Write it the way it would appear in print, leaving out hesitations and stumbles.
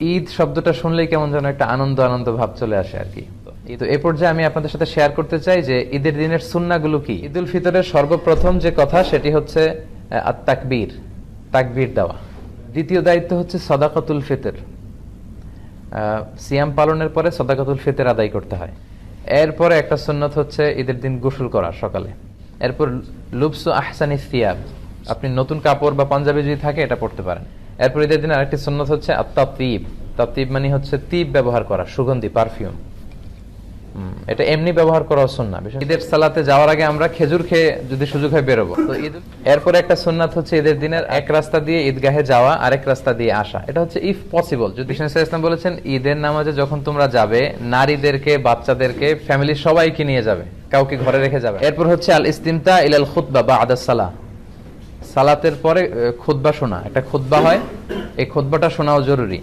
ঈদ শব্দটা শুনলেই কেমন যেন একটা আনন্দ আনন্দ ভাব চলে আসে আর কি। তো এ পর্যায়ে আমি আপনাদের সাথে শেয়ার করতে চাই যে ঈদের দিনের সুন্নাহগুলো কি। ঈদ উল ফিতরের সর্বপ্রথম যে কথা সেটি হচ্ছে তাকবীর, তাকবীর দেওয়া। দ্বিতীয় দায়িত্ব হচ্ছে সাদাকাতুল ফিতর, সিয়াম পালনের পরে সাদাকাতুল ফিতর আদায় করতে হয়। এরপরে একটা সুন্নাত হচ্ছে ঈদের দিন গোসল করা সকালে। এরপর লুবসু আহসানি সিয়াব, আপনি নতুন কাপড় বা পাঞ্জাবি যদি থাকে এটা পড়তে পারেন। এরপর ঈদের দিন আরেকটি সুন্নাত হচ্ছে আত-তাতিব। তাতিব মানে হচ্ছে তিব ব্যবহার করা, সুগন্ধি, পারফিউম। এটা এমনি ব্যবহার করা সুন্নাহ। ঈদের সালাতে যাওয়ার আগে আমরা খেজুর খেয়ে যদি সুযোগ হয় বেরোবো। তো এরপর একটা সুন্নাত হচ্ছে ঈদের দিনের এক রাস্তা দিয়ে ঈদগাহে যাওয়া, আরেক রাস্তা দিয়ে আসা। এটা হচ্ছে ইফ পসিবল। যদি ইসলাম বলেছেন ঈদের নামাজে যখন তোমরা যাবে, নারীদেরকে, বাচ্চাদেরকে, ফ্যামিলির সবাইকে নিয়ে যাবে, কাউকে ঘরে রেখে যাবে। এরপর হচ্ছে আল ইস্তিমতা ইলাল খুতবা বা'দা সালাহ, সালাতের পরে খুতবা শোনা। একটা খুতবা হয়, এই খুতবাটা শোনাও জরুরি।